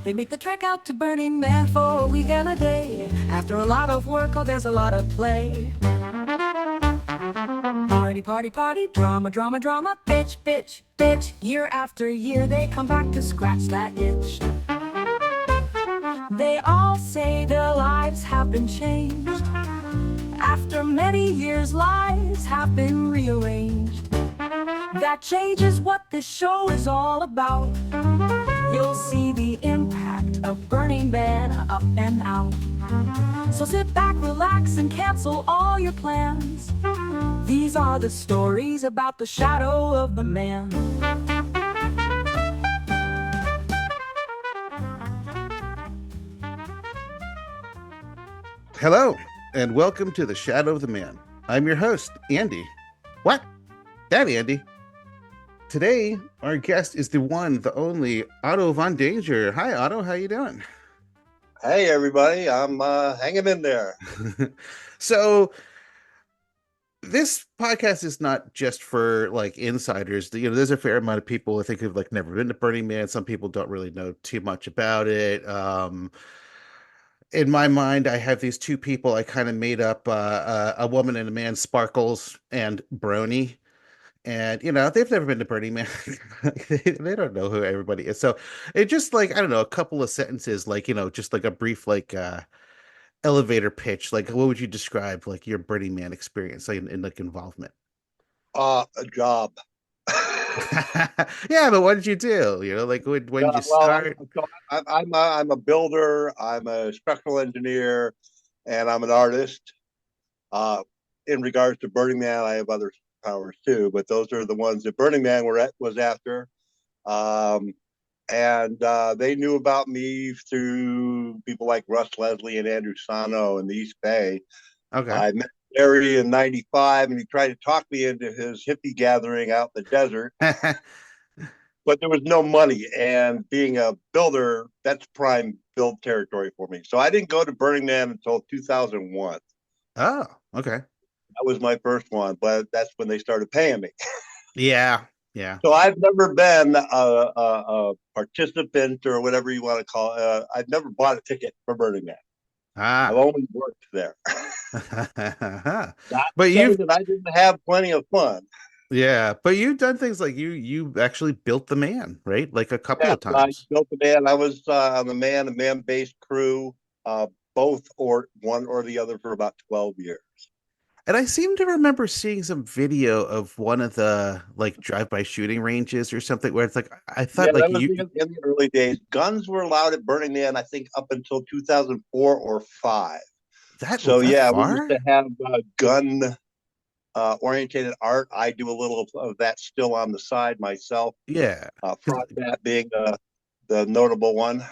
They make the trek out to Burning Man for a week and a day. After a lot of work, oh, there's a lot of play. Party, party, party, drama, drama, drama, bitch, bitch, bitch. Year after year, they come back to scratch that itch. They all say their lives have been changed. After many years, lives have been rearranged. That change is what this show is all about. You'll see the impact of Burning Man up and out. So sit back, relax, and cancel all your plans. These are the stories about the shadow of the man. Hello, and welcome to The Shadow of the Man. I'm your host, Andy. What? That Andy. Today, our guest is the one, the only, Otto Von Danger. Hi, Otto. How you doing? Hey, everybody. I'm hanging in there. So, this podcast is not just for like insiders. You know, there's a fair amount of people I think who've like never been to Burning Man. Some people don't really know too much about it. In my mind, I have these two people. I kind of made up a woman and a man, Sparkles and Brony. And you know, they've never been to Burning Man. They don't know who everybody is. So it just like, I don't know, a couple of sentences, like, you know, just like a brief like elevator pitch. Like what would you describe like your Burning Man experience, like in like involvement? A job. Yeah, but what did you do? You know, like when did you Well, start? I'm a builder. I'm a structural engineer, and I'm an artist. Uh, in regards to Burning Man, I have other powers too, but those are the ones that Burning Man was after. Um, and they knew about me through people like Russ Leslie and Andrew Sano in the East Bay. Okay. I met Larry in '95, and he tried to talk me into his hippie gathering out in the desert, but there was no money. And being a builder, that's prime build territory for me. So I didn't go to Burning Man until 2001. Oh, okay. That was my first one, but that's when they started paying me. Yeah, yeah. So I've never been a participant or whatever you want to call it. I've never bought a ticket for Burning Man. I've Ah. only worked there. Not But to say you've that I didn't have plenty of fun. Yeah, but you've done things like you actually built the man, right? Like a couple Yeah, of I times. built the band. I was on the man-based crew, both or one or the other for about 12 years. And I seem to remember seeing some video of one of the like drive-by shooting ranges or something where it's like I Yeah, thought like that was you in the early days. Guns were allowed at Burning Man, I think, up until 2004 or five. So that yeah, we used far? to have gun orientated art. I do a little of that still on the side myself. Yeah. Front bat being the notable one.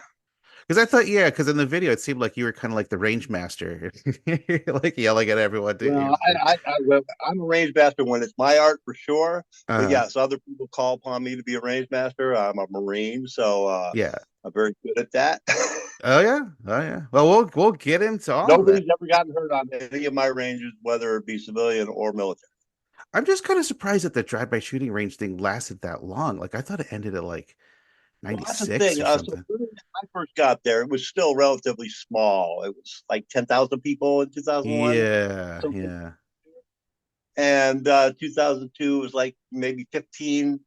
Because I thought, yeah, because in the video it seemed like you were kind of like the range master, like yelling at everyone. Well, I'm a range master when it's my art for sure. But Uh, yes, other people call upon me to be a range master. I'm a Marine, so yeah. I'm very good at that. Oh yeah. Oh yeah. Well, we'll get into all of that. Nobody's ever gotten hurt on any of my ranges, whether it be civilian or military. I'm just kind of surprised that the drive-by shooting range thing lasted that long. Like I thought it ended at like Well, that's the 96 thing. or So something. when I first got there, it was still relatively small. It was like 10,000 people in 2001. Yeah, Something. yeah. And 2002 was like maybe 15,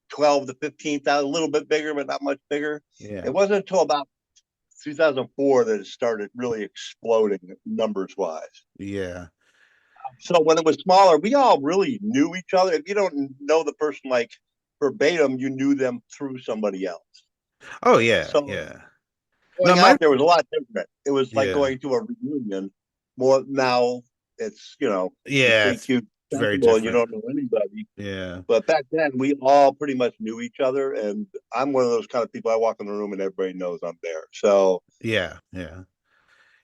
12 to 15,000, a little bit bigger, but not much bigger. Yeah. It wasn't until about 2004 that it started really exploding numbers wise. Yeah. So when it was smaller, we all really knew each other. If you don't know the person like verbatim, you knew them through somebody else. Oh yeah, So yeah. No, going my out there was a lot different. It was like yeah. going to a reunion. More now, it's Yeah, pretty it's cute, very sensible, and you different. don't know anybody. Yeah. But back then, we all pretty much knew each other, and I'm one of those kind of people. I walk in the room and everybody knows I'm there. So, Yeah, yeah.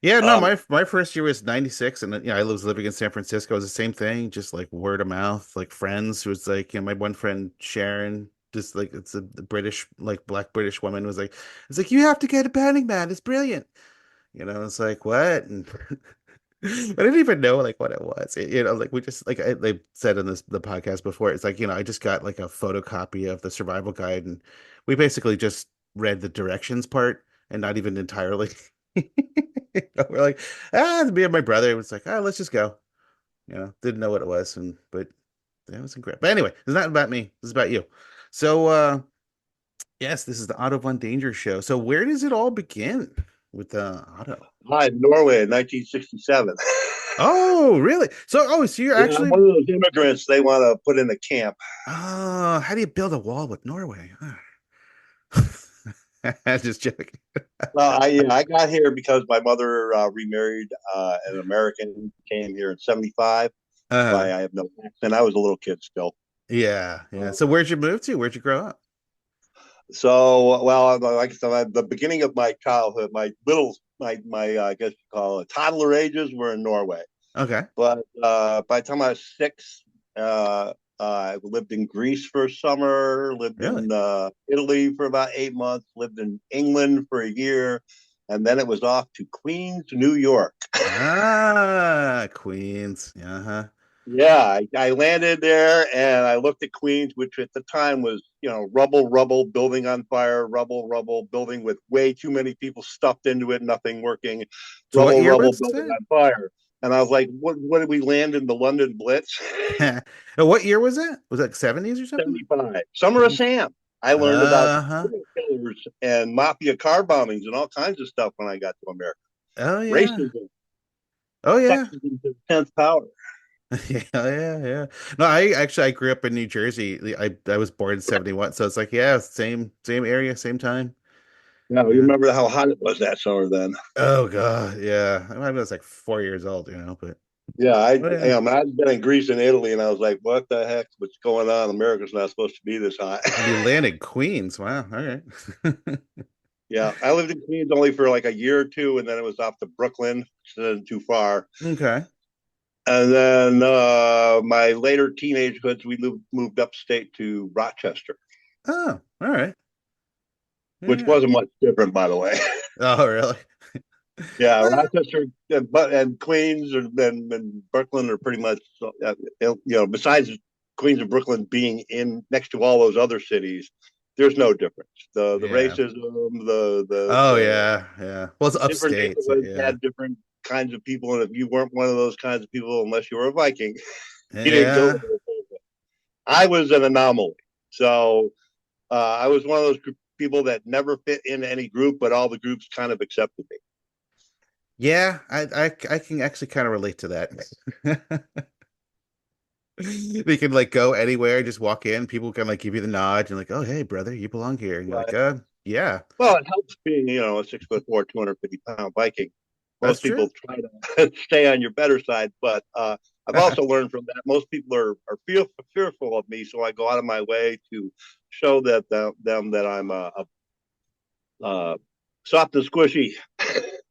Yeah, no, um, my first year was 96 and I was living in San Francisco. It was the same thing, just like word of mouth, like friends who was like, you know, my one friend Sharon, just like it's a British, like black British woman was like, it's like you have to get a Burning Man, it's brilliant. You know, it's like what? And I didn't even know like what it was. You know, like we just like they said in the podcast before, it's like, you know, I just got like a photocopy of the survival guide and we basically just read the directions part and not even entirely. We're like, me and my brother. It was like, let's just go. Didn't know what it was, but that was incredible. But anyway, it's not about me. This is about you. So, yes, this is the Otto Von Danger show. So, where does it all begin with Otto? Hi, Norway in 1967. Oh, really? So you're Yeah, I'm actually, one of those immigrants they want to put in a camp. how do you build a wall with Norway? Just joking. Well, I got here because my mother remarried an American, came here in '75. That's why Uh, I have no accent. I was a little kid still. yeah, yeah. Uh, So, where'd you move to? Where'd you grow up? so, well, like I said, at the beginning of my childhood, my I guess you call it toddler ages were in Norway. Okay. But by the time I was 6, I lived in Greece for a summer, lived Really? in Italy for about 8 months, lived in England for a year, and then it was off to Queens, New York. Queens. Uh-huh. Yeah, I landed there and I looked at Queens, which at the time was, rubble, rubble, building on fire, rubble, rubble, building with way too many people stuffed into it, nothing working, So, what rubble, year rubble, was building that? on fire. And I was like, what did we land in the London Blitz? What year was it? Was it like 70s or something? 75. Summer of Sam. I learned about Uh-huh. serial killers and mafia car bombings and all kinds of stuff when I got to America. Oh yeah. Racism, Oh yeah. sexism to the 10th power. Yeah, yeah, yeah. No, I grew up in New Jersey. I was born in 71, so it's like, yeah, same area, same time. Yeah, you Yeah. remember how hot it was that summer then. Oh God, yeah. I was like 4 years old, but Yeah, oh yeah. I'd been in Greece and Italy, and I was like, "What the heck? What's going on? America's not supposed to be this hot." And you landed Queens. Wow. All right. Yeah, I lived in Queens only for like a year or two, and then it was off to Brooklyn, which isn't too far. Okay. And then my later teenagehoods, we moved upstate to Rochester, Oh, all right. which Yeah. wasn't much different, by the way. Oh, really? Yeah, Well, Rochester, and Queens and Brooklyn are pretty much, besides Queens and Brooklyn being in next to all those other cities, there's no difference. The yeah. racism, Oh, the yeah, yeah. Well, it's different upstate, so neighborhoods yeah. had different kinds of people, and if you weren't one of those kinds of people, unless you were a Viking, you didn't go Yeah. there. I was an anomaly, so I was one of those people that never fit into any group, but all the groups kind of accepted me. Yeah, I can actually kind of relate to that. They can like go anywhere, just walk in, people can like give you the nod and like, oh hey brother, you belong here. And you're like, But yeah, well, it helps being, a 6'4", 250-pound Viking. that's Most true. people try to stay on your better side, but I've also learned from that most people are fearful of me, so I go out of my way to show them that I'm soft and squishy.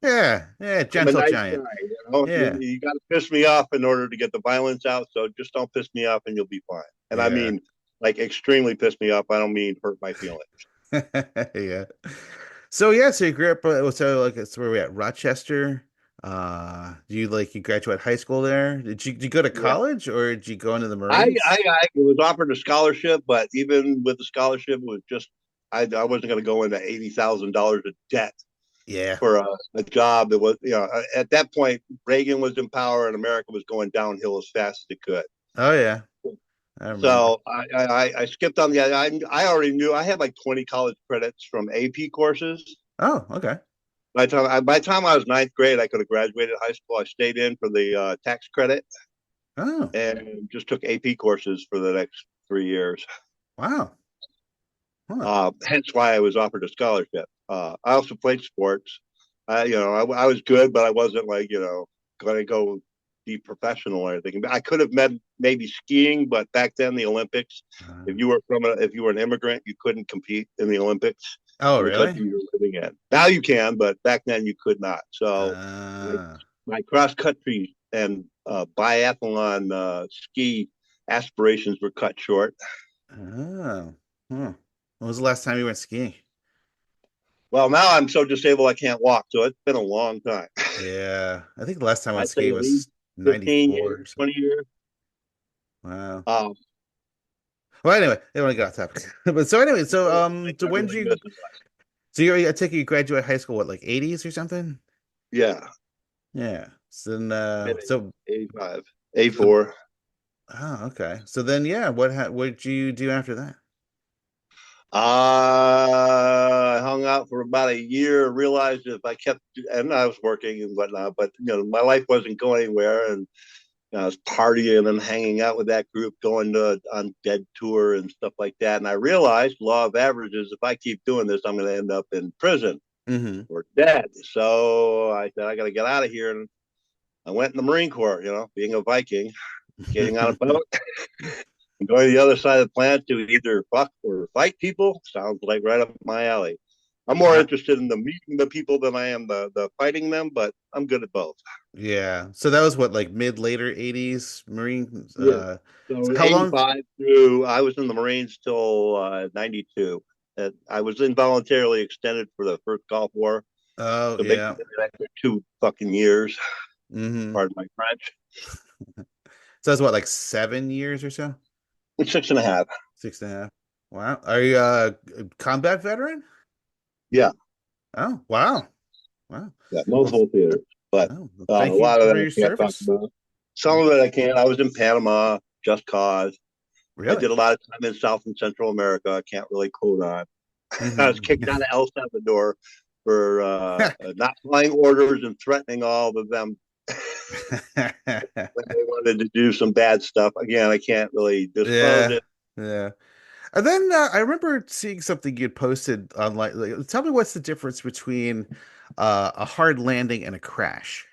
Yeah, yeah, I'm a gentle nice giant. guy. Yeah, You got to piss me off in order to get the violence out. So just don't piss me off, and you'll be fine. And I yeah. mean, like extremely piss me off. I don't mean hurt my feelings. Yeah. So yeah, so you grew up so like that's where we at Rochester. Do you graduate high school there? Did you go to Yeah. college or did you go into the I, Marines? I was offered a scholarship, but even with the scholarship, it was just I wasn't going to go into $80,000 of debt Yeah. for a job that was, at that point Reagan was in power and America was going downhill as fast as it could. Oh yeah. I remember. So I skipped on the. I already knew I had like 20 college credits from AP courses. Oh, okay. By the time I was ninth grade, I could have graduated high school. I stayed in for the tax credit Oh, and just took AP courses for the next 3 years. wow. Huh. Hence why I was offered a scholarship. I also played sports. I was good, but I wasn't like going to go be professional or anything. I could have maybe skiing, but back then the Olympics, Uh, if you were an immigrant, you couldn't compete in the Olympics oh, in the really? country you were living in. Now you can, but back then you could not. So my, Uh, my cross country and biathlon ski aspirations were cut short. oh. Huh. When was the last time you went skiing? Well, now I'm so disabled I can't walk, so it's been a long time. Yeah. I think the last time I went I'd say skiing at least was 15 94 years, or something. 20 years. Wow. Um, Well, anyway, I don't want to get off topic. But so anyway, I so covered so when did everything you business wise. So I take it you graduate high school, what, like 80s or something? Yeah, Yeah. So then, mid so, 85, so, 84. oh, okay. So then, yeah, what did you do after that? I hung out for about a year, realized if I kept, and I was working and whatnot, but my life wasn't going anywhere. And I was partying and hanging out with that group, going to on Dead tour and stuff like that. And I realized, law of averages, if I keep doing this, I'm going to end up in prison Hmm. or dead. So I said, I got to get out of here. And I went in the Marine Corps, being a Viking, getting on a boat and going to the other side of the planet to either fuck or fight people. Sounds like right up my alley. I'm more Uh, interested in the meeting the people than I am the fighting them, but I'm good at both. yeah. So that was what, like mid later 80s Marine. Yeah. So So how long? 85 through, I was in the Marines till 92. And I was involuntarily extended for the first Gulf War. Oh, So yeah. basically, an extra 2 fucking years. Hmm. Pardon my French. So that's what, like 7 years or so? It's 6.5. 6.5. Wow. Are you a combat veteran? Yeah. Oh, wow. Wow. Yeah. Well, Multiple theaters. But oh, well, a thank you lot of for that your I can't talk service. about. Some of it I can. I was in Panama, just cause. I Really? did a lot of time in South and Central America. I can't really quote on. I was kicked Hmm. out of El Salvador for not flying orders and threatening all of them when they wanted to do some bad stuff. Again, I can't really disclose Yeah. it. Yeah. And then I remember seeing something you'd posted online. Like, tell me what's the difference between a hard landing and a crash?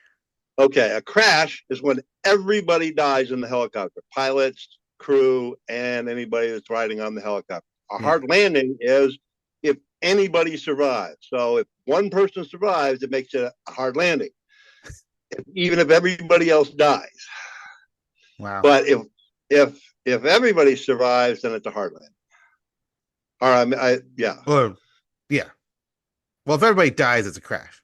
Okay, a crash is when everybody dies in the helicopter, pilots, crew, and anybody that's riding on the helicopter. A Yeah. hard landing is if anybody survives. So if one person survives, it makes it a hard landing, even if everybody else dies. Wow. But if everybody survives, then it's a hard landing. Or yeah, Or yeah. Well, if everybody dies, it's a crash.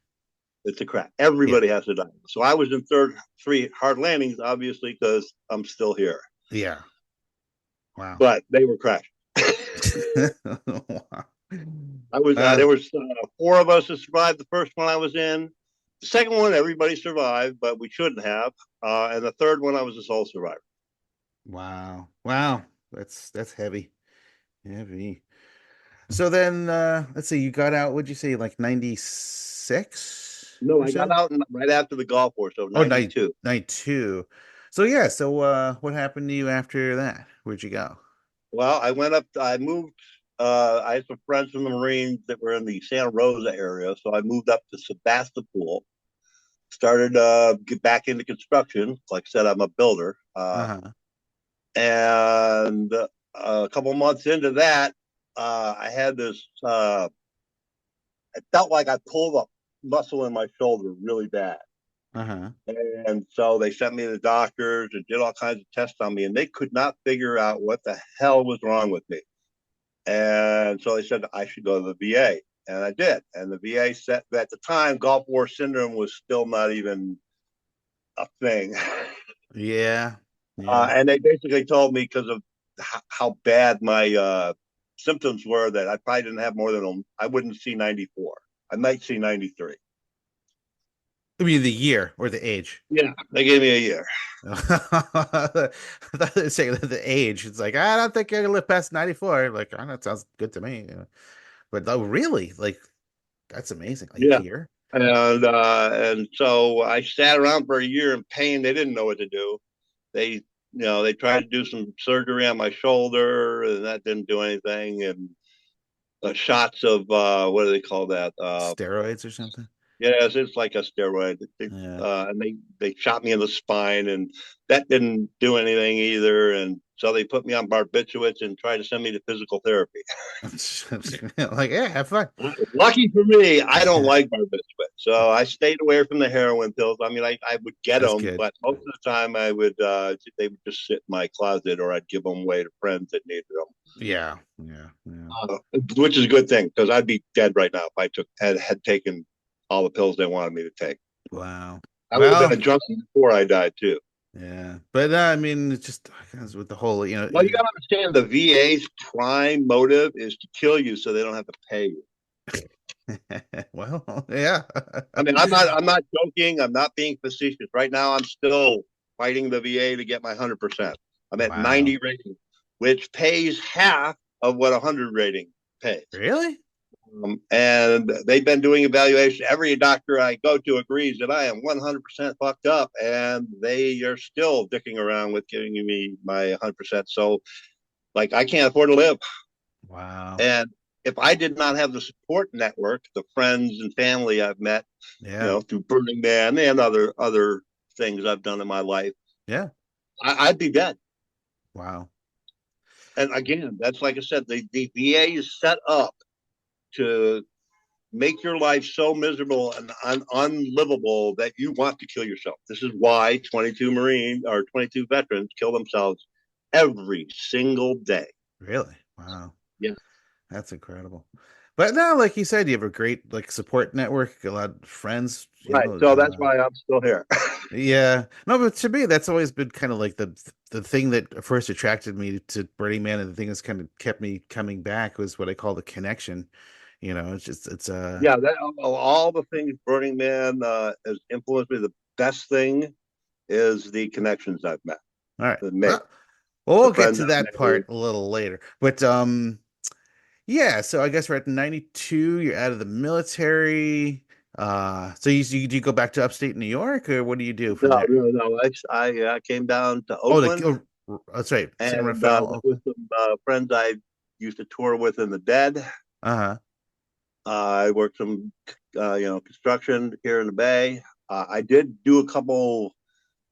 it's a crash. Yeah. Everybody has to die. So I was in third three hard landings, obviously, because I'm still here. Yeah. Wow. But they were crashed. Wow. I was Uh, there was four of us that survived the first one I was in. The second one, everybody survived, but we shouldn't have. And the third one, I was a sole survivor. wow. Wow. That's heavy. Heavy. So then let's see, you got out, what'd you say, like 96 No, or I got so? out right after the Gulf War, so Oh, night 92. 92. So yeah, so what happened to you after that? Where'd you go? Well, I went up. I moved. I had some friends from the Marines that were in the Santa Rosa area, so I moved up to Sebastopol. Started get back into construction. Like I said, I'm a builder, Uh-huh. and a couple months into that, I had this. I felt like I pulled a muscle in my shoulder really bad. Uh-huh. And so they sent me to the doctors and did all kinds of tests on me, and they could not figure out what the hell was wrong with me. And so they said I should go to the VA. And I did. And the VA said that at the time, Gulf War syndrome was still not even a thing. Yeah. Yeah. And they basically told me because of how bad my symptoms were that I probably didn't have more than, I wouldn't see 94. I might see 93. I mean the year or the age. Yeah, they gave me a year. I thought they were saying the age. It's like, I don't think I can live past 94. Like, oh, that sounds good to me. But oh, really? Like, that's amazing. A Yeah. year? And so I sat around for a year in pain. They didn't know what to do. They tried to do some surgery on my shoulder, and that didn't do anything. And shots of what do they call that? Steroids or something? Yes, it's like a steroid. Yeah. And they shot me in the spine, and that didn't do anything either. And so they put me on barbiturates and tried to send me to physical therapy. Like, yeah, have fun. Lucky for me, I don't like barbiturates, so I stayed away from the heroin pills. I mean, I would get That's them, good. but most of the time I would they would just sit in my closet, or I'd give them away to friends that needed them. Yeah. Yeah. Yeah. Which is a good thing because I'd be dead right now if I had taken all the pills they wanted me to take. Wow. I would have Well, been a junkie before I died too. yeah. But I mean, it's just with the whole, Well, you got to understand the VA's prime motive is to kill you so they don't have to pay you. Well, yeah. I mean, I'm not joking. I'm not being facetious. Right now, I'm still fighting the VA to get my 100%. I'm at Wow. 90 rating, which pays half of what a 100 rating pays. Really? And they've been doing evaluation. Every doctor I go to agrees that I am 100% fucked up, and they are still dicking around with giving me my 100%. So, like, I can't afford to live. Wow. And if I did not have the support network, the friends and family I've met, Yeah. through Burning Man and other things I've done in my life, Yeah. I'd be dead. Wow. And again, that's like I said, the VA is set up to make your life so miserable and unlivable that you want to kill yourself. This is why 22 Marine or 22 veterans kill themselves every single day. Really? Wow. Yes. That's incredible. But now, like you said, you have a great like support network, a lot of friends, Right. So that's why I'm still here. yeah. No, but to me, that's always been kind of like the thing that first attracted me to Burning Man, and the thing that's kind of kept me coming back was what I call the connection. It's just Yeah, that all the things Burning Man has influenced me. The best thing is the connections I've met all right. and made, Well, the we'll get friends to I've that made. part a little later. But yeah, so I guess we're at 92, you're out of the military. So do you go back to upstate New York, or what do you do from No, there? no, no. I came down to Oh, Oakland, that's right. San and Rafael. with some friends I used to tour with in the Dead. Uh-huh. I worked some, construction here in the Bay. I did do a couple.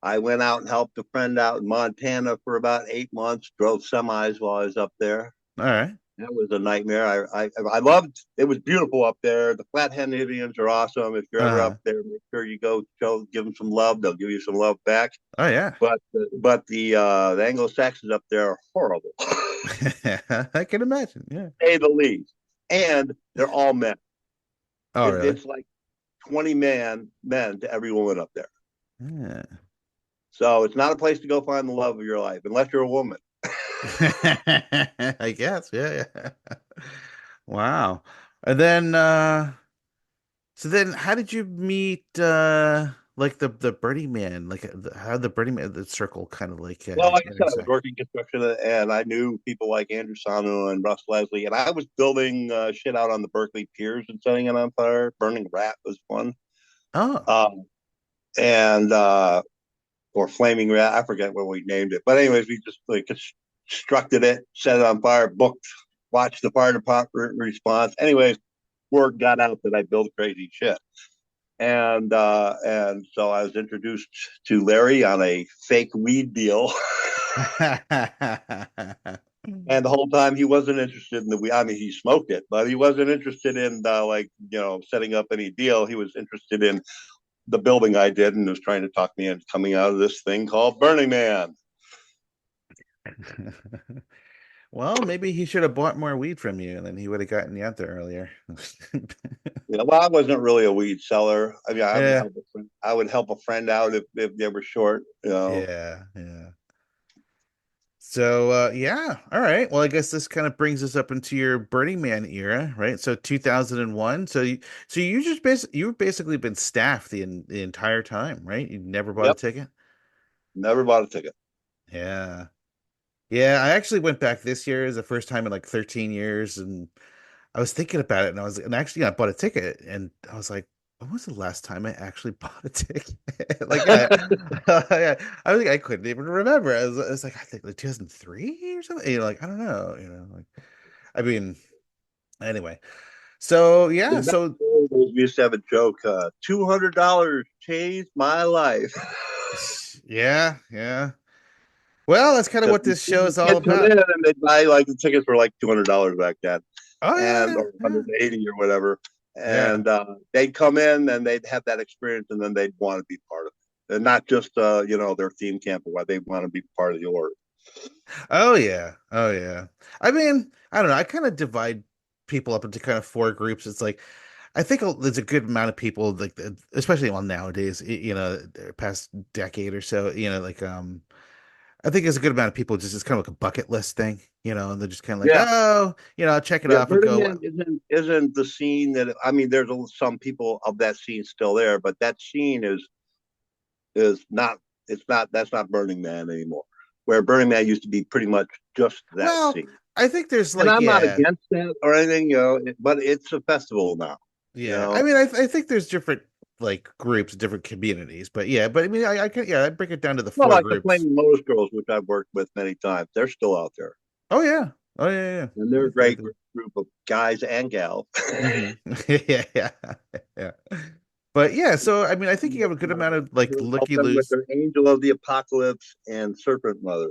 I went out and helped a friend out in Montana for about 8 months. Drove semis while I was up there. All right. That was a nightmare. I loved. It was beautiful up there. The Flathead Indians are awesome. If you're ever up Uh-huh. there, make sure you go give them some love. They'll give you some love back. Oh yeah. But the Anglo Saxons up there are horrible, I can imagine. Yeah. say the least. And they're all men. Oh, really? It's like 20 men to every woman up there. Yeah. So it's not a place to go find the love of your life unless you're a woman. I guess. Yeah, yeah. Wow. And then so then how did you meet like the Birdie Man? Like how the Birdie Man the circle kind of like Well, like I said, I was intersect? working construction and I knew people like Andrew Sanu and Russ Leslie, and I was building shit out on the Berkeley piers and setting it on fire. Burning Rat was one. Oh. Um, and or Flaming Rat, I forget what we named it. But anyways, we just like constructed it, set it on fire, booked, watched the fire department response. Anyways, word got out that I build crazy shit. And so I was introduced to Larry on a fake weed deal. And the whole time he wasn't interested in the weed. I mean, he smoked it, but he wasn't interested in setting up any deal. He was interested in the building I did and was trying to talk me into coming out of this thing called Burning Man. Well, maybe he should have bought more weed from you, and then he would have gotten you out there earlier. Well, I wasn't really a weed seller. I mean, Yeah, I would help a friend out if they were short. yeah, yeah. So yeah, all right. Well, I guess this kind of brings us up into your Burning Man era, right? So 2001. You've basically been staffed the entire time, right? You never bought a Yep. ticket? Never bought a ticket. Yeah. Yeah, I actually went back this year as the first time in like 13 years, and I was thinking about it, and actually I bought a ticket, and I was like, when was the last time I actually bought a ticket? Like, yeah, yeah, I couldn't even remember. I was like, I think like 2003 or something. Like, I don't know. Like, I mean, anyway. So yeah, so We used to have a joke. $200 changed my life. yeah, yeah. Well, that's kind of Because what this show is all kids come in about. and they buy like the tickets were like $200 back then, Oh and yeah, or yeah, 180 or whatever. yeah. And they'd come in and they'd have that experience, and then they'd want to be part of it, and not just their theme camp, or why they want to be part of the order. Oh yeah. Oh yeah. I mean, I don't know. I kind of divide people up into kind of four groups. It's like I think there's a good amount of people like especially nowadays, the past decade or so, like I think there's a good amount of people just it's kind of like a bucket list thing, and they're just kind of like, Yeah. oh, I'll check it Yeah, off and Burning go. Man isn't the scene that I mean. There's some people of that scene still there, but that scene is not. It's not. That's not Burning Man anymore. Where Burning Man used to be pretty much just that Well, scene. I think there's And like, I'm not yeah, against that or anything, but it's a festival now. You yeah. I know, mean, I think there's different like groups, different communities, but yeah, but I mean, I can, yeah, I break it down to the well, four like the groups. Flaming Lotus Girls, which I've worked with many times, they're still out there, Oh yeah, oh yeah, and they're yeah. a great group of guys and gals. Yeah, yeah, yeah. But yeah, so I mean, I think you have a good amount of like Help looky them with loos. their Angel of the Apocalypse and Serpent Mother.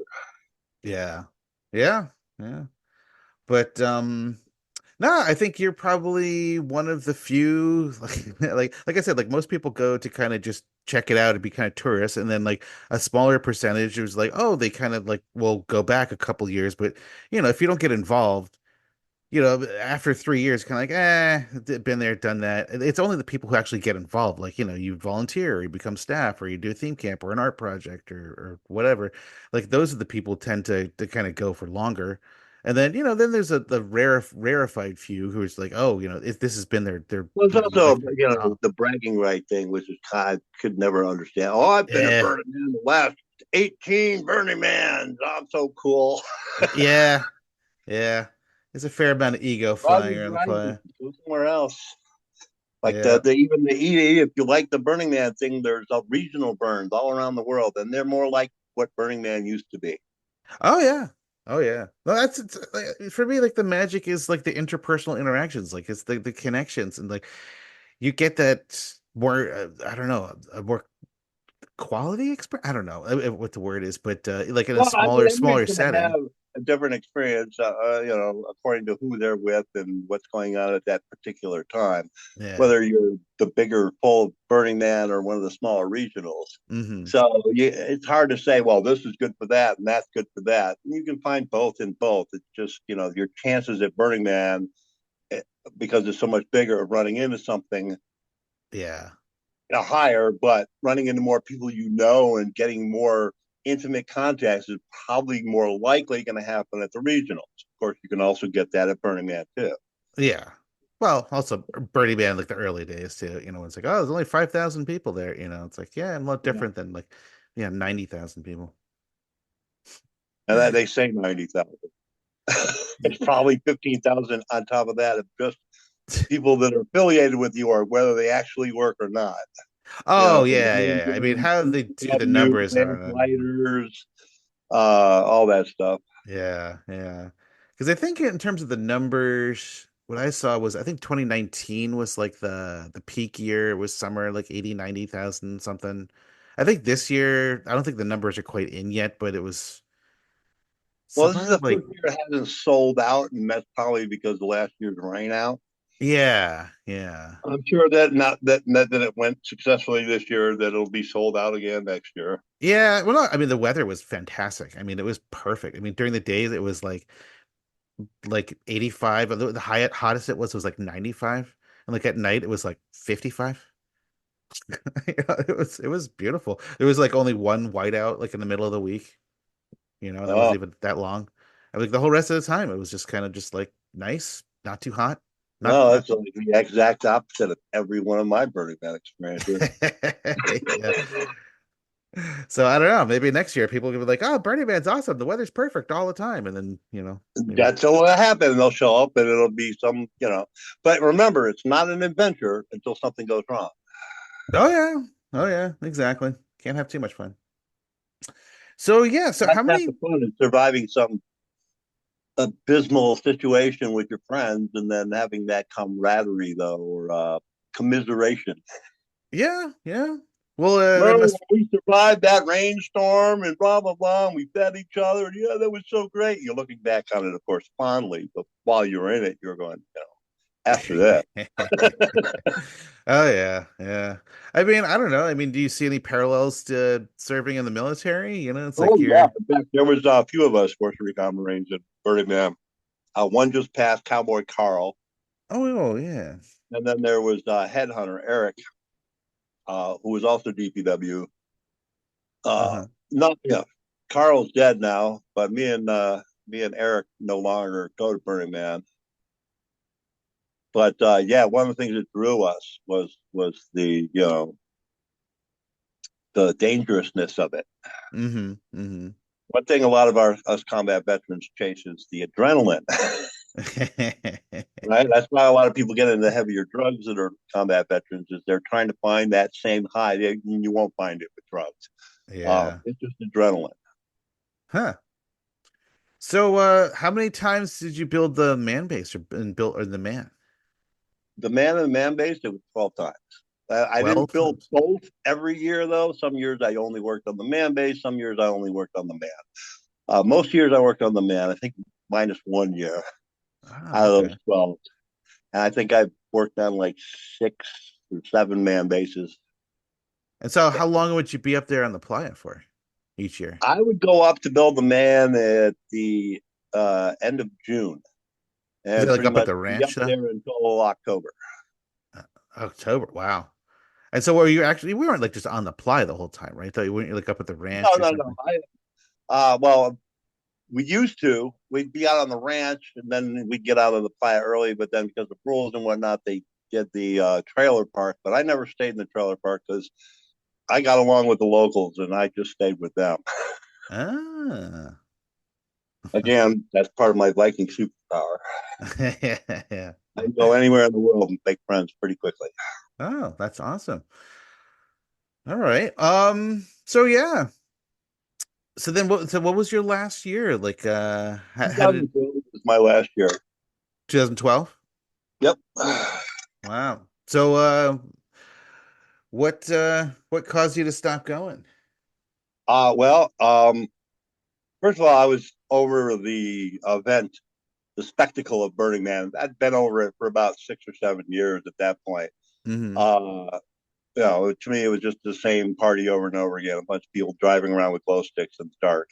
Yeah, yeah, yeah. But no, I think you're probably one of the few like I said, like most people go to kind of just check it out and be kind of tourists, and then like a smaller percentage was like, oh, they kind of like will go back a couple years, but if you don't get involved, after 3 years, kind of like, been there, done that. It's only the people who actually get involved, like, you volunteer or you become staff or you do a theme camp or an art project or whatever. Like those are the people tend to kind of go for longer. And then, then there's the rarefied few who's like, oh, if this has been their Well, it's also, like, the bragging right thing, which is I could never understand. Oh, I've been a yeah, Burning Man the last 18 Burning Mans. I'm so cool. yeah, yeah. There's a fair amount of ego flying Roger's around the right. play. Go somewhere else. Like Yeah. even the EA, if you like the Burning Man thing, there's regional burns all around the world, and they're more like what Burning Man used to be. Oh yeah. Oh yeah. Well, for me, like the magic is like the interpersonal interactions, like it's the connections, and like you get that more. I don't know, a more quality experience. I don't know what the word is, but like in a Well, I mean, smaller everybody's going to setting. have a different experience, according to who they're with and what's going on at that particular time. Yeah. Whether you're the bigger, full Burning Man or one of the smaller regionals. Hmm. So it's hard to say, well, this is good for that and that's good for that. You can find both in both. It's just, your chances at Burning Man, eh, because it's so much bigger, of running into something Yeah. higher, but running into more people and getting more intimate contacts is probably more likely going to happen at the regionals. Of course, you can also get that at Burning Man too. Yeah. Well, also Birdie Man, like the early days too. It's like, oh, there's only 5,000 people there. It's like, yeah, a lot Yeah. different than like, 90,000 people. And that they say 90,000. It's probably 15,000 on top of that of just people that are affiliated with you or whether they actually work or not. Oh The yeah, yeah. I mean, managers, how they do the DPW, numbers, I don't know. lighters, all that stuff. Yeah, yeah. Because I think in terms of the numbers, what I saw was I think 2019 was like the peak year. It was somewhere like 80, 90,000 something. I think this year, I don't think the numbers are quite in yet, but it was Well, this is somewhere the like, first year it hasn't sold out, and that's probably because the last year's rain out. yeah, yeah. I'm sure that not that it went successfully this year, that it'll be sold out again next year. Yeah, well, no, I mean the weather was fantastic. I mean it was perfect. I mean during the days it was like 85. The hottest it was like 95, and like at night it was like 55. It was beautiful. There was like only one whiteout like in the middle of the week, and that wasn't Oh, even that long. And like the whole rest of the time, it was just kind of just like nice, not too hot, not no, not. that's like the exact opposite of every one of my Burning Man experiences. Yeah. So I don't know. Maybe next year people will be like, "Oh, Burning Man's awesome. The weather's perfect all the time," and then maybe. That's what will happen. They'll show up, and it'll be some. But remember, it's not an adventure until something goes wrong. Oh yeah, oh yeah, exactly. Can't have too much fun. So yeah. So That's how half the many? fun is surviving some abysmal situation with your friends, and then having that camaraderie, though, or commiseration. Yeah, yeah. Well, that Remember when must. we survived that rainstorm and blah blah blah, and we fed each other, and yeah, that was so great. You're looking back on it, of course, fondly, but while you were in it, you're going, after that. Oh yeah, yeah. I mean, I don't know. I mean, do you see any parallels to serving in the military? It's like Oh yeah, you're. in fact, there was a few of us Puerto Rican Marines in Burning Man. One just passed Cowboy Carl, Oh yeah. and then there was Headhunter Eric, who was also DPW. Uh-huh. Not yeah, Carl's dead now, but me and Eric no longer go to Burning Man. But yeah, one of the things that drew us was the the dangerousness of it. Mm-hmm. Mm-hmm. One thing a lot of us combat veterans chase is the adrenaline. Right? That's why a lot of people get into heavier drugs that are combat veterans is they're trying to find that same high. You won't find it with drugs. Yeah. It's just adrenaline. Huh. So, how many times did you build the man base and built or the man? The man and the man base, it was 12 times. I 12 didn't build times. both every year, though. Some years I only worked on the man base. Some years I only worked on the man. Most years I worked on the man. I think minus 1 year Ah, out of okay. those 12. And I think I've worked on like 6 or 7 man bases. And so, how long would you be up there on the playa for each year? I would go up to build the man at the end of June Is it and like pretty up at much the be up ranch though? there until October. October. Wow. And so, were you actually? We weren't like just on the playa the whole time, right? Though you weren't like up at the No, ranch or no, no. something. Well, we used to. We'd be out on the ranch, and then we'd get out of the playa early. But then, because of rules and whatnot, they did the trailer park. But I never stayed in the trailer park because I got along with the locals, and I just stayed with them. Ah. Again, that's part of my Viking superpower. Yeah. I can go anywhere in the world and make friends pretty quickly. Oh, that's awesome. All right. So yeah. So then what was your last year? Like how did 2012 was my last year. 2012? Yep. Wow. So what caused you to stop going? Well, first of all, I was over the event, the spectacle of Burning Man. I'd been over it for about 6 or 7 years at that point. Hmm. Uh, to me, it was just the same party over and over again. A bunch of people driving around with glow sticks in the dark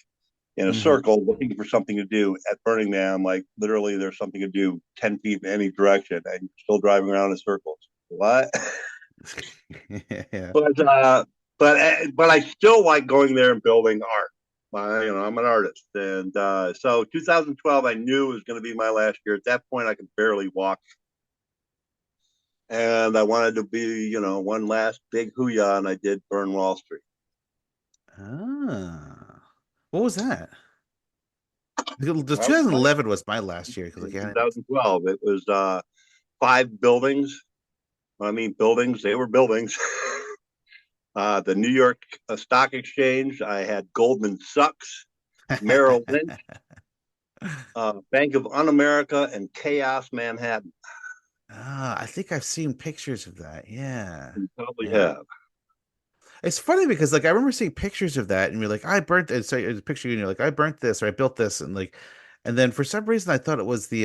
in a Hmm. circle looking for something to do at Burning Man. I'm like, literally, there's something to do 10 feet in any direction, and you're still driving around in circles. What? Yeah. but but I still like going there and building art. I'm an artist, and so 2012, I knew it was going to be my last year. At that point, I could barely walk, and I wanted to be, one last big hooyah, and I did burn Wall Street. Ah. What was that? The That was my 2011 was my last year because like in yeah, 2012. It was 5 buildings. When I mean buildings, they were buildings. The New York Stock Exchange. I had Goldman Sachs, Merrill Lynch, Bank of America, and Chaos Manhattan. Ah, I think I've seen pictures of that. Yeah. You probably Yeah. have. It's funny because like I remember seeing pictures of that and you're like, I burnt it. So it's a picture and you're like, I burnt this or I built this and like and then for some reason I thought it was the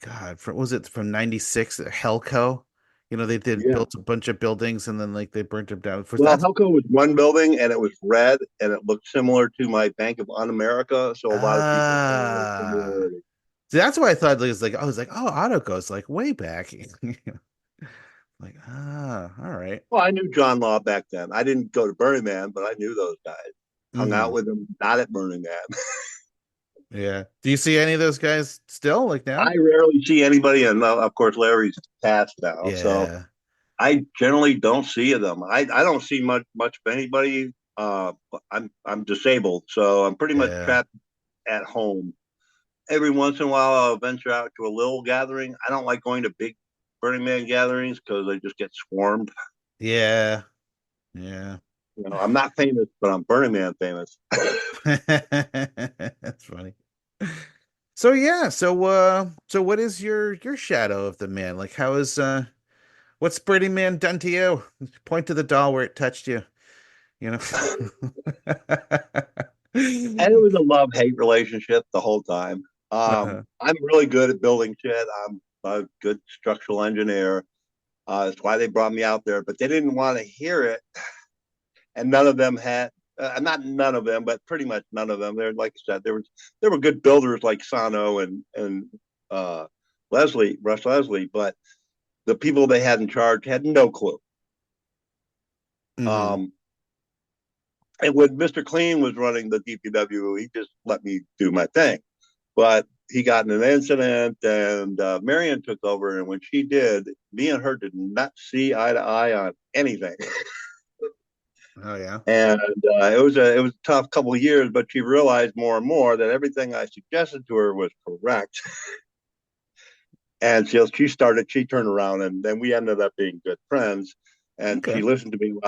God, was it from 96 Helco? You know, they did Yeah. built a bunch of buildings and then like they burnt them down. For Well, that's Helco was one building and it was red and it looked similar to my Bank of America. So a lot of people had a lot of ah. similarity. See, that's why I thought it was like I was like, oh, Otto goes like way back. Like, all right. Well, I knew John Law back then. I didn't go to Burning Man, but I knew those guys. Hung out Hmm. with them, not at Burning Man. Yeah. Do you see any of those guys still like I now? rarely see anybody, and of course Larry's passed now, so Yeah. I generally don't see them. I don't see much of anybody. I'm disabled, so I'm pretty much Yeah. trapped at home. Every once in a while, I'll venture out to a little gathering. I don't like going to big Burning Man gatherings because I just get swarmed. Yeah. Yeah. I'm not famous, but I'm Burning Man famous. That's funny. So yeah, so what is your shadow of the man? Like how is what's Burning Man done to you? Point to the doll where it touched you, you know? And it was a love hate relationship the whole time. Uh-huh. I'm really good at building shit. I'm a good structural engineer. That's why they brought me out there, but they didn't want to hear it, and none of them had. Not none of them, but pretty much none of them. They're like I said, there were good builders like Sano and uh, Russ Leslie, but the people they had in charge had no clue. Hmm. Um, And when Mr. Clean was running the DPW, he just let me do my thing. But he got in an incident, and Marion took over. And when she did, me and her did not see eye to eye on anything. Oh yeah. And it was a tough couple of years, but she realized more and more that everything I suggested to her was correct. And she turned around, and then we ended up being good friends. And Okay. she listened to me a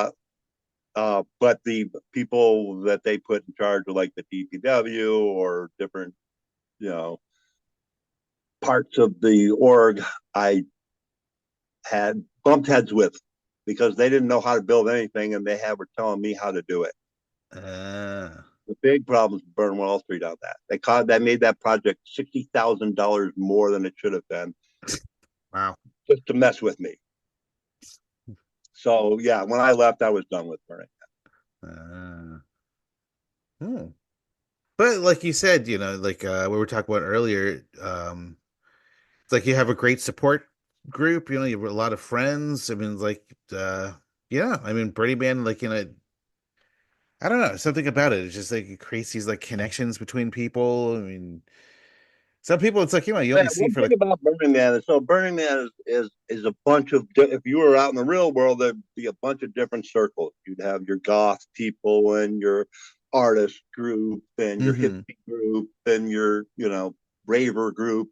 lot. But the people that they put in charge of like the DPW or different, you know, parts of the org, I had bumped heads with because they didn't know how to build anything, and were telling me how to do it. Uh, The big problems burn Wall Street on that. That made that project $60,000 more than it should have been, wow. just to mess with me. So yeah, when I left, I was done with burning. Uh, hmm. But like you said, like we were talking about earlier, it's like you have a great support group, you have a lot of friends. I mean, like yeah, I mean Birdie Man, like I don't know, something about it. It's just like it creates these like connections between people. I mean, some people it's like, you Yeah, only see one for thing like about Burning Man is Burning Man is a bunch of if you were out in the real world, there'd be a bunch of different circles. You'd have your goth people and your artist group and your hmm hippie group and your raver group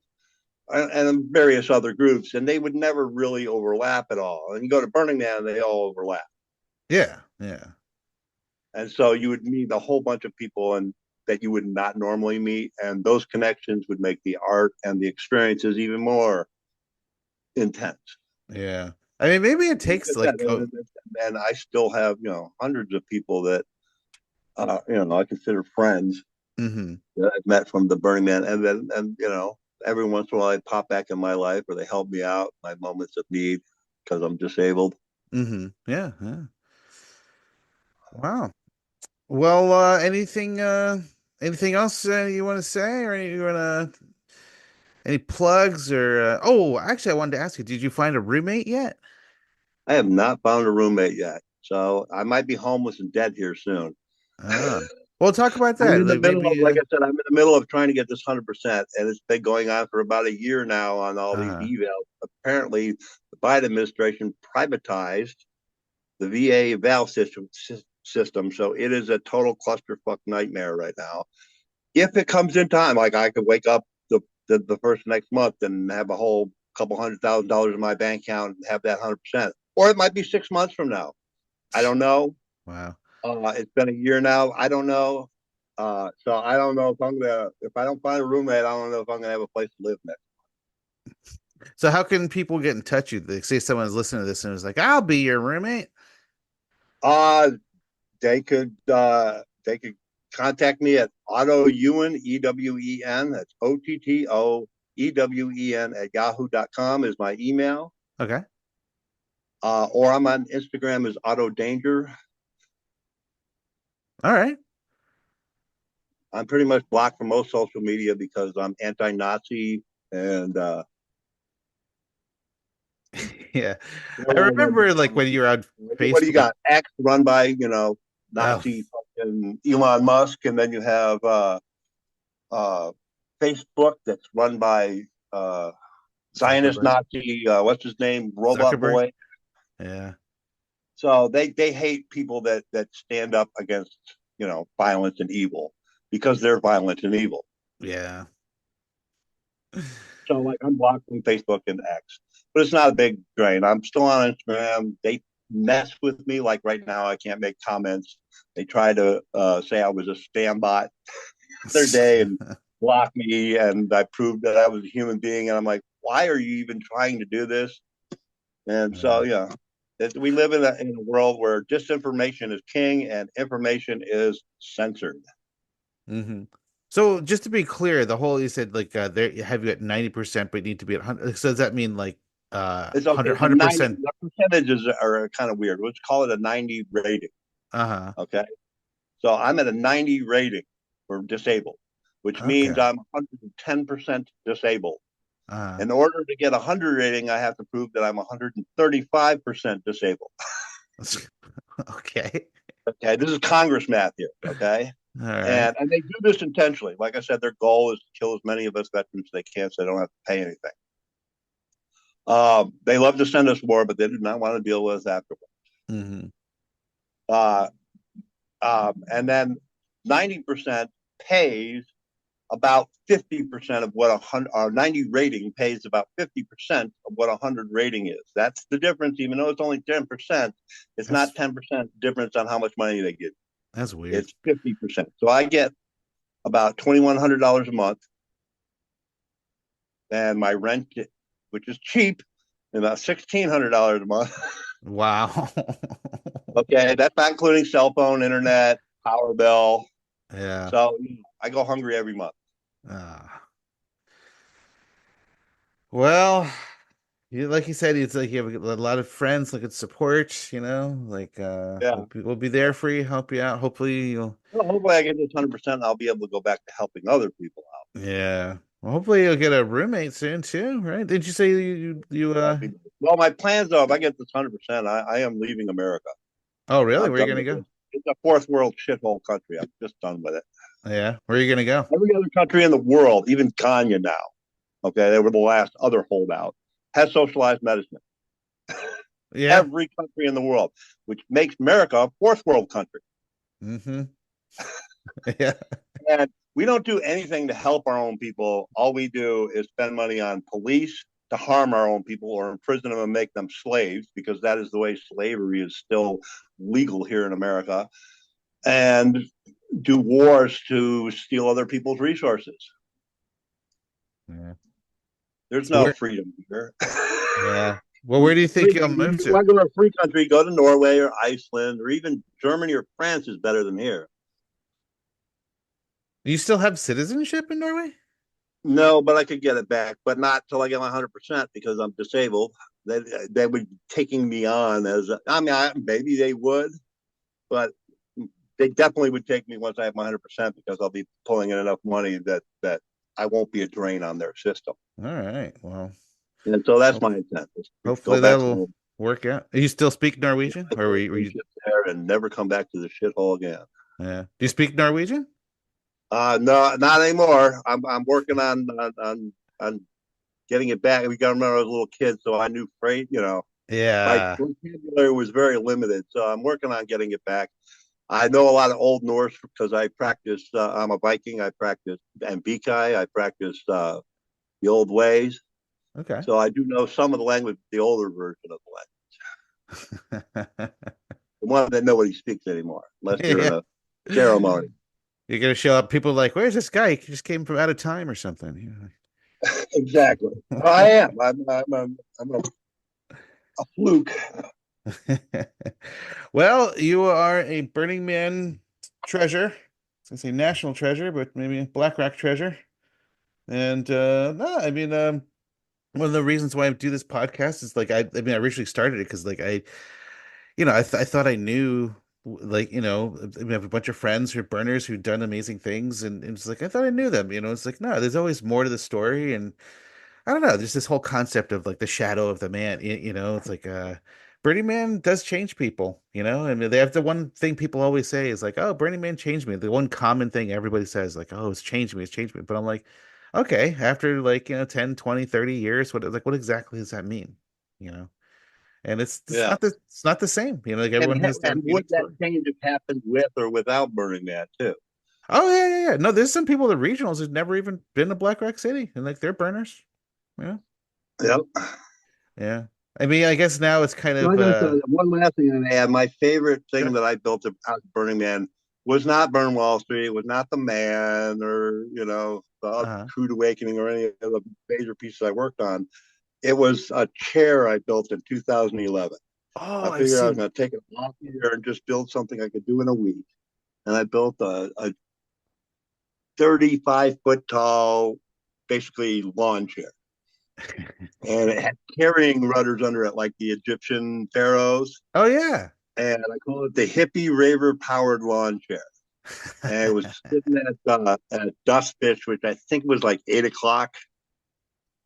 and various other groups, and they would never really overlap at all. And you go to Burning Man, they all overlap, yeah, yeah. and so you would meet a whole bunch of people and that you would not normally meet, and those connections would make the art and the experiences even more intense. Yeah. I mean, maybe it Like I takes said, like oh, and I still have hundreds of people that I consider friends hmm that I've met from the Burning Man, and every once in a while they pop back in my life or they help me out in my moments of need because I'm disabled. Yeah, yeah. Wow. Well, anything else you want to say, or you want to any plugs or oh, actually I wanted to ask you, did you find a roommate yet? I have not found a roommate yet, so I might be homeless and dead here soon. Ah. Well, talk about I'm that. in the Like middle of, maybe like I said, I'm in the middle of trying to get this 100%, and it's been going on for about a year now on all these uh evals. Apparently, the Biden administration privatized the VA valve system, so it is a total clusterfuck nightmare right now. If it comes in time, like I could wake up the first next month and have a whole couple $100,000 in my bank account and have that 100%, or it might be 6 months from now. I don't know. wow. It's been a year now. I don't know. So I don't know if I don't find a roommate, I don't know if I'm gonna have a place to live next. So how can people get in touch with you? Like, say someone's listening to this and is like, I'll be your roommate. Uh, they could contact me at Otto Ewen, EWEN. That's OTTOEWEN at yahoo.com is my email. Okay. Or I'm on Instagram as Otto Danger. All right. I'm pretty much blocked from most social media because I'm anti-Nazi and Yeah. I remember like when you were on what do you Facebook. got? X run by Oh, Nazi fucking Elon Musk, and then you have uh, Facebook that's run by Zionist Zuckerberg. Nazi. What's his name? Robot Zuckerberg. Boy. Yeah. So they hate people that stand up against violence and evil because they're violent and evil. Yeah. So like I'm blocked from Facebook and X, but it's not a big drain. I'm still on Instagram. They mess with me. Like right now, I can't make comments. They try to say I was a spam bot the other day and block me, and I proved that I was a human being. And I'm like, why are you even trying to do this? And so we live in a world where disinformation is king and information is censored. hmm So just to be clear, the whole you said like there you have you at 90%, but need to be at 100. So does that mean like It's okay. 100%? The percentages are kind of weird. Let's call it a 90 rating. Uh-huh. Okay. So I'm at a 90 rating for disabled, which means Okay. I'm 110% disabled. Uh-huh. In order to get a 100 rating, I have to prove that I'm 135% disabled. Okay. Okay, this is Congress math here. Okay, All right. and they do this intentionally. Like I said, their goal is to kill as many of us veterans as they can, so they don't have to pay anything. They love to send us war, but they do not want to deal with us afterwards. Mm-hmm. Uh, and then 90% pays about 50% of what 100 or 90 rating pays about 50% of what 100 rating is. That's the difference. Even though it's only 10%, it's That's not 10% difference on how much money they give. that's weird. It's 50%. So I get about $2,100 a month, and my rent, which is cheap, about $1,600 a month. Wow. Okay, that's not including cell phone, internet, power bill. Yeah. So I go hungry every month. Ah. Well, like you said, it's like you have a lot of friends that could support, like Yeah. we'll be there for you, help you out. Hopefully you'll Well, hopefully I get this 100%. I'll be able to go back to helping other people out. yeah. Well, hopefully you'll get a roommate soon too, right? Did you say Well, my plans are if I get this 100%, I am leaving America. Oh, really? I'm Where are you done gonna with go? it. It's a fourth world shithole country. I'm just done with it. Yeah. Where are you gonna go? Every other country in the world, even Kenya now, okay, they were the last other holdout, has socialized medicine. Yeah. Every country in the world, which makes America a fourth world country. Mm-hmm. Yeah. And we don't do anything to help our own people. All we do is spend money on police to harm our own people or imprison them and make them slaves, because that is the way slavery is still legal here in America, and do wars to steal other people's resources. Yeah. There's So no where freedom here. yeah. Well, where do you think you'll move You to? want to go to a free country, go to Norway or Iceland or even Germany or France is better than here. You still have citizenship in Norway? No, but I could get it back, but not till I get my 100% because I'm disabled. They would be taking me on as maybe they would, but they definitely would take me once I have my 100% because I'll be pulling in enough money that I won't be a drain on their system. All right. Well, And so that's hope- my intent: is to go hopefully back that'll home, work out. You still speak Norwegian, or were you? there, and never come back to the shithole again. Yeah. Do you speak Norwegian? No, not anymore. I'm working on getting it back. We got to remember I was a little kid, so I knew freight. My Yeah. vocabulary was very limited, so I'm working on getting it back. I know a lot of Old Norse because I practice. I'm a Viking. I practice Ambikai. I practice the old ways. Okay. So I do know some of the language, the older version of the language, the one that nobody speaks anymore, unless you're in Yeah. a ceremony. You're gonna show up. People are like, "Where's this guy? He just came from out of time or something." Exactly. I am. I'm a fluke. Well, you are a Burning Man treasure. I was gonna say national treasure, but maybe a Black Rock treasure. And no, I mean, one of the reasons why I do this podcast is like I mean, I originally started it because like I thought I knew, like, I mean, I have a bunch of friends who are burners who've done amazing things, and it's like I thought I knew them. It's like no, there's always more to the story, and I don't know. There's this whole concept of like the shadow of the man. It's like Burning Man does change people. I mean, they have the one thing people always say is like, "Oh, Burning Man changed me." The one common thing everybody says like, "Oh, it's changed me, it's changed me." But I'm like, okay, after like 10, 20, 30 years, what exactly does that mean? You know? And Yeah. it's not the same. Like everyone has their And would unique that story. change have happened with or without Burning Man too? Oh yeah, yeah, yeah. No, there's some people at regionals who've never even been to Black Rock City, and like they're burners. Yeah. Yep. Yeah. I mean, I guess now it's kind So I of got to tell you, one last thing I add. My favorite thing sure. that I built out of Burning Man was not Burn Wall Street, was not the man or the Uh-huh. Crude Awakening or any of the major pieces I worked on. It was a chair I built in 2011. Oh, I I've figured I was seen. going to take it off here and just build something I could do in a week. And I built a 35-foot tall, basically lawn chair. And it had carrying rudders under it, like the Egyptian pharaohs. Oh yeah. And I call it the hippie raver powered lawn chair. And it was sitting at dusk pitch, which I think was like 8 o'clock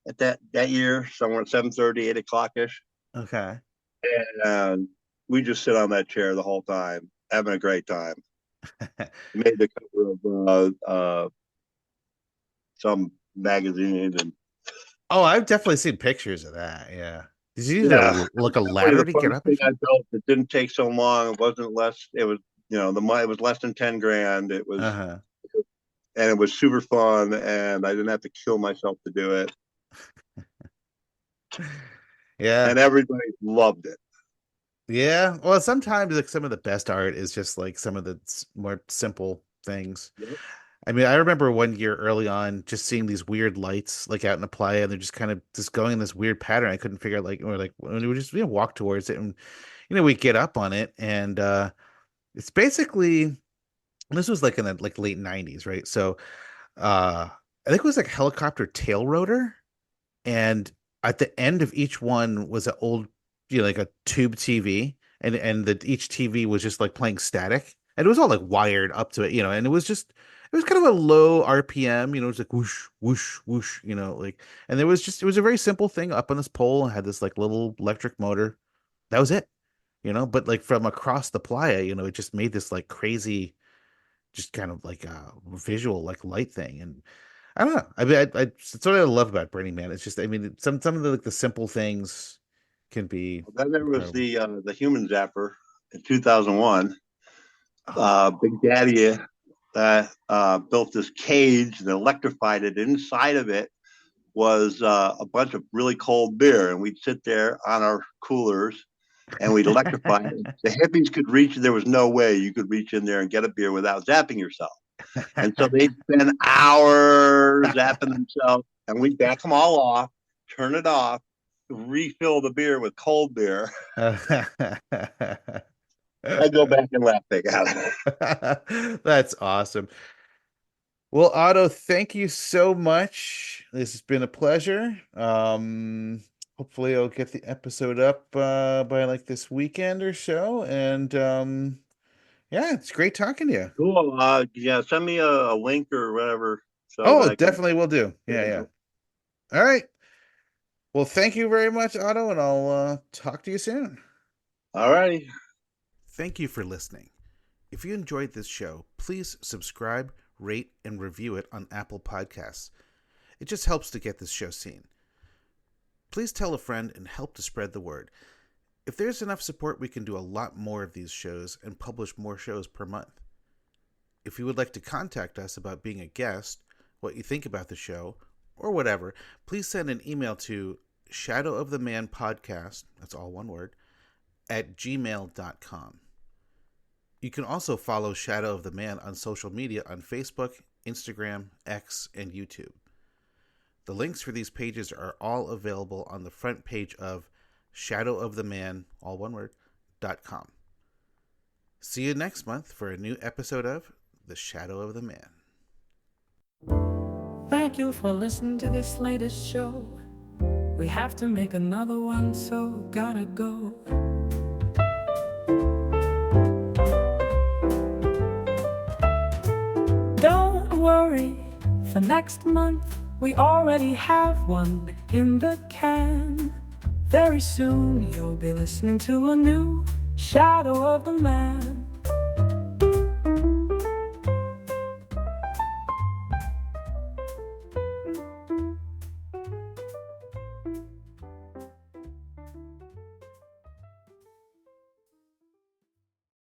at that year, somewhere at 7:30, 8 o'clock ish. Okay. And we just sit on that chair the whole time. having a great time. He made the cover of some magazine, and Oh, I've definitely seen pictures of that. Yeah. Did you need yeah, to look a that was ladder the to get first up thing it? I built. It didn't take so long. It wasn't less. It was it was less than 10 grand. It was Uh-huh. and it was super fun, and I didn't have to kill myself to do it, Yeah. and everybody loved it. Yeah. Well, sometimes like some of the best art is just like some of the more simple things. Yep. I mean, I remember one year early on just seeing these weird lights like out in the playa, and they're just kind of just going in this weird pattern. I couldn't figure out like, or like when we would just walk towards it, and we get up on it, and it's basically this was like in the like late '90s, right? So I think it was like helicopter tail rotor, and at the end of each one was an old, like a tube TV, and each TV was just like playing static, and it was all like wired up to it, and it was kind of a low RPM, it was like whoosh whoosh whoosh, like, and it was a very simple thing up on this pole and had this like little electric motor. That was it, but like from across the playa, it just made this like crazy, just kind of like a visual like light thing. And I don't know. I mean, it's what I love about Burning Man. It's just, I mean, some of the like the simple things can be Then there was incredible. the human zapper in 2001. Oh, Big Daddy built this cage and electrified it. Inside of it was a bunch of really cold beer, and we'd sit there on our coolers and we'd electrify it. The hippies could reach; there was no way you could reach in there and get a beer without zapping yourself. And so they'd spend hours zapping themselves, and we'd back them all off, turn it off, refill the beer with cold beer. I go back and laugh big at it. That's awesome. Well, Otto, thank you so much. This has been a pleasure. Hopefully I'll get the episode up by like this weekend or so. And yeah, it's great talking to you. Cool. Yeah, send me a link or whatever so that Oh, I can. definitely will do. Yeah, yeah. All right. Well, thank you very much, Otto, and I'll talk to you soon. All righty. Thank you for listening. If you enjoyed this show, please subscribe, rate, and review it on Apple Podcasts. It just helps to get this show seen. Please tell a friend and help to spread the word. If there's enough support, we can do a lot more of these shows and publish more shows per month. If you would like to contact us about being a guest, what you think about the show, or whatever, please send an email to shadowofthemanpodcast, that's all one word, at gmail.com. You can also follow Shadow of the Man on social media on Facebook, Instagram, X, and YouTube. The links for these pages are all available on the front page of shadowoftheman, all one word, .com. See you next month for a new episode of The Shadow of the Man. Thank you for listening to this latest show. We have to make another one, so gotta go. Don't worry, for next month we already have one in the can. Very soon you'll be listening to a new Shadow of the Man.